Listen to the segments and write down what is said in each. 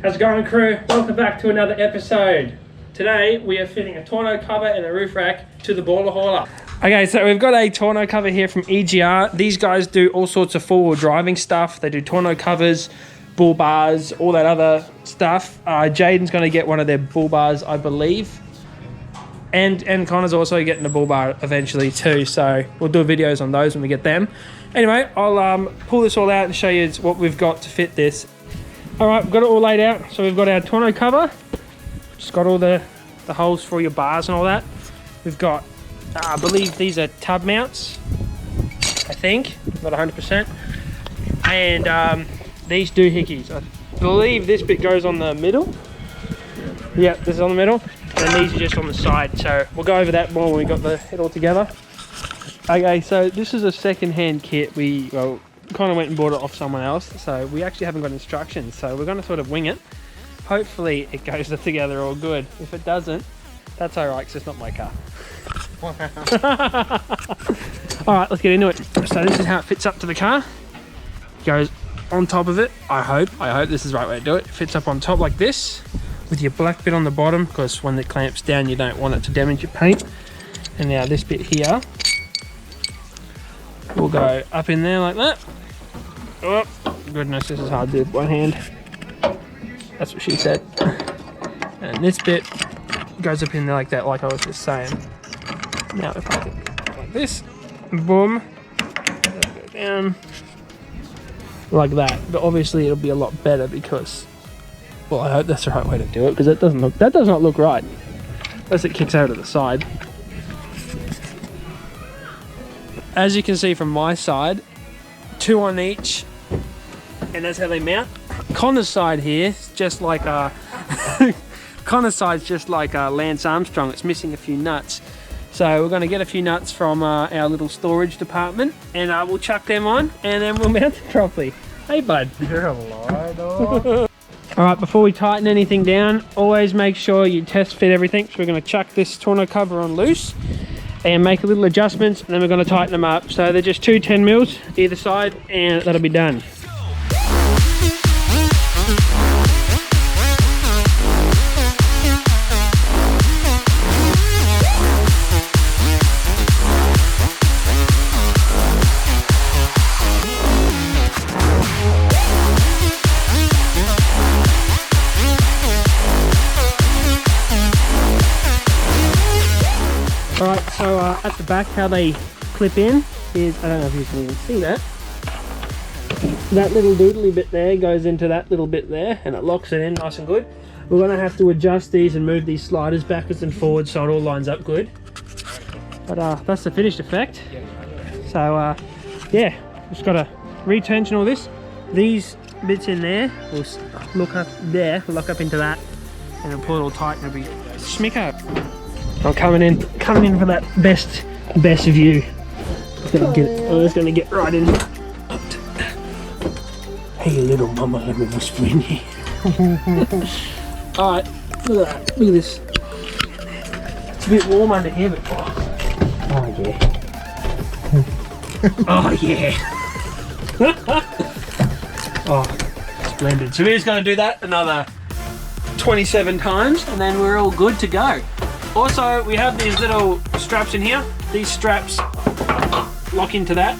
How's it going, crew? Welcome back to another episode. Today we are fitting a tonneau cover and a roof rack to the boiler hauler. Okay, so we've got a tonneau cover here from EGR. These guys do all sorts of four-wheel driving stuff. They do tonneau covers, bull bars, all that other stuff. Jaden's going to get one of their bull bars, I believe. And Connor's also getting a bull bar eventually too. So we'll do videos on those when we get them. Anyway, I'll pull this all out and show you what we've got to fit this. All right, we've got it all laid out. So we've got our tonneau cover. Just got all the holes for your bars and all that. We've got, I believe these are tub mounts, I think, not 100%. And these doohickeys. I believe this bit goes on the middle. Yeah, this is on the middle. And these are just on the side. So we'll go over that more when we got it all together. Okay, so this is a second-hand kit. We kind of went and bought it off someone else. So we actually haven't got instructions. So we're going to sort of wing it. Hopefully it goes together all good. If it doesn't, that's all right, because it's not my car. All right, let's get into it. So this is how it fits up to the car. Goes on top of it. I hope this is the right way to do it. It fits up on top like this with your black bit on the bottom, because when it clamps down you don't want it to damage your paint. And now this bit here will go up in there like that. Oh goodness, this is hard to do with one hand. That's what she said. And this bit goes up in there like that, like I was just saying. Now if I do like this, boom, go down like that. But obviously it'll be a lot better because, well, I hope that's the right way to do it, because that does not look right unless it kicks out to the side. As you can see from my side, 2 on each, and that's how they mount. Connor's side here is just like Connor's side's just like Lance Armstrong. It's missing a few nuts, so we're going to get a few nuts from our little storage department, and we'll chuck them on, and then we'll mount it properly. Hey, bud. You're a lie, dog. All right, before we tighten anything down, always make sure you test fit everything. So we're going to chuck this tonneau cover on loose and make a little adjustments, and then we're going to tighten them up. So they're just 2 10 mils either side, and that'll be done. Alright, so at the back, how they clip in is, I don't know if you can even see that. That little doodly bit there goes into that little bit there, and it locks it in nice and good. We're going to have to adjust these and move these sliders backwards and forwards so it all lines up good. But that's the finished effect. So yeah, just got to retension all this. These bits in there will look up there, lock up into that, and it'll pull it all tight and it'll be schmicko. I'm coming in for that best view. I'm just gonna get right in. Hey little mama, let me whisper in here. Alright, look at that, look at this. It's a bit warm under here, but oh yeah. Oh yeah. Oh, splendid. So we're just gonna do that another 27 times and then we're all good to go. Also, we have these little straps in here. These straps lock into that,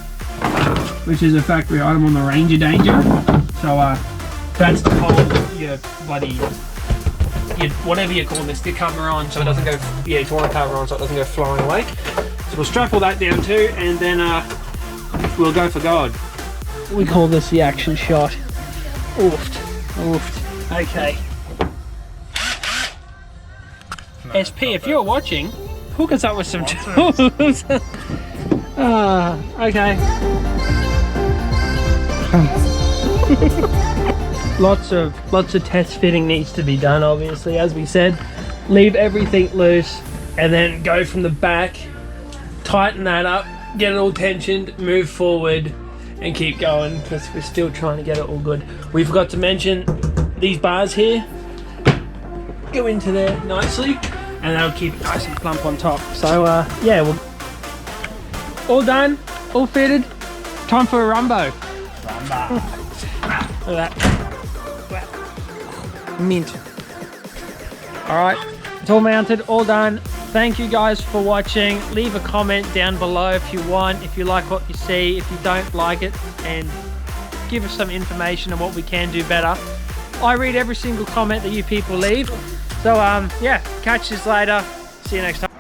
which is a factory item on the Ranger Danger. So that's to hold your bloody, whatever you call this, the cover on, so it doesn't go, yeah, you want to cover on so it doesn't go flying away. So we'll strap all that down too, and then we'll go for God. We call this the action shot. Oofed. Okay. SP, if you're watching, hook us up with some tools. Okay. Lots of test fitting needs to be done, obviously, as we said. Leave everything loose and then go from the back, tighten that up, get it all tensioned, move forward and keep going, because we're still trying to get it all good. We forgot to mention these bars here go into there nicely, and that'll keep it nice and plump on top. So yeah, we're all done, all fitted, Time for a rumbo. Rumba. Look at that. Mint. All right, it's all mounted, all done. Thank you guys for watching. Leave a comment down below if you want, if you like what you see, if you don't like it, and give us some information on what we can do better. I read every single comment that you people leave. So yeah, catch you later. See you next time.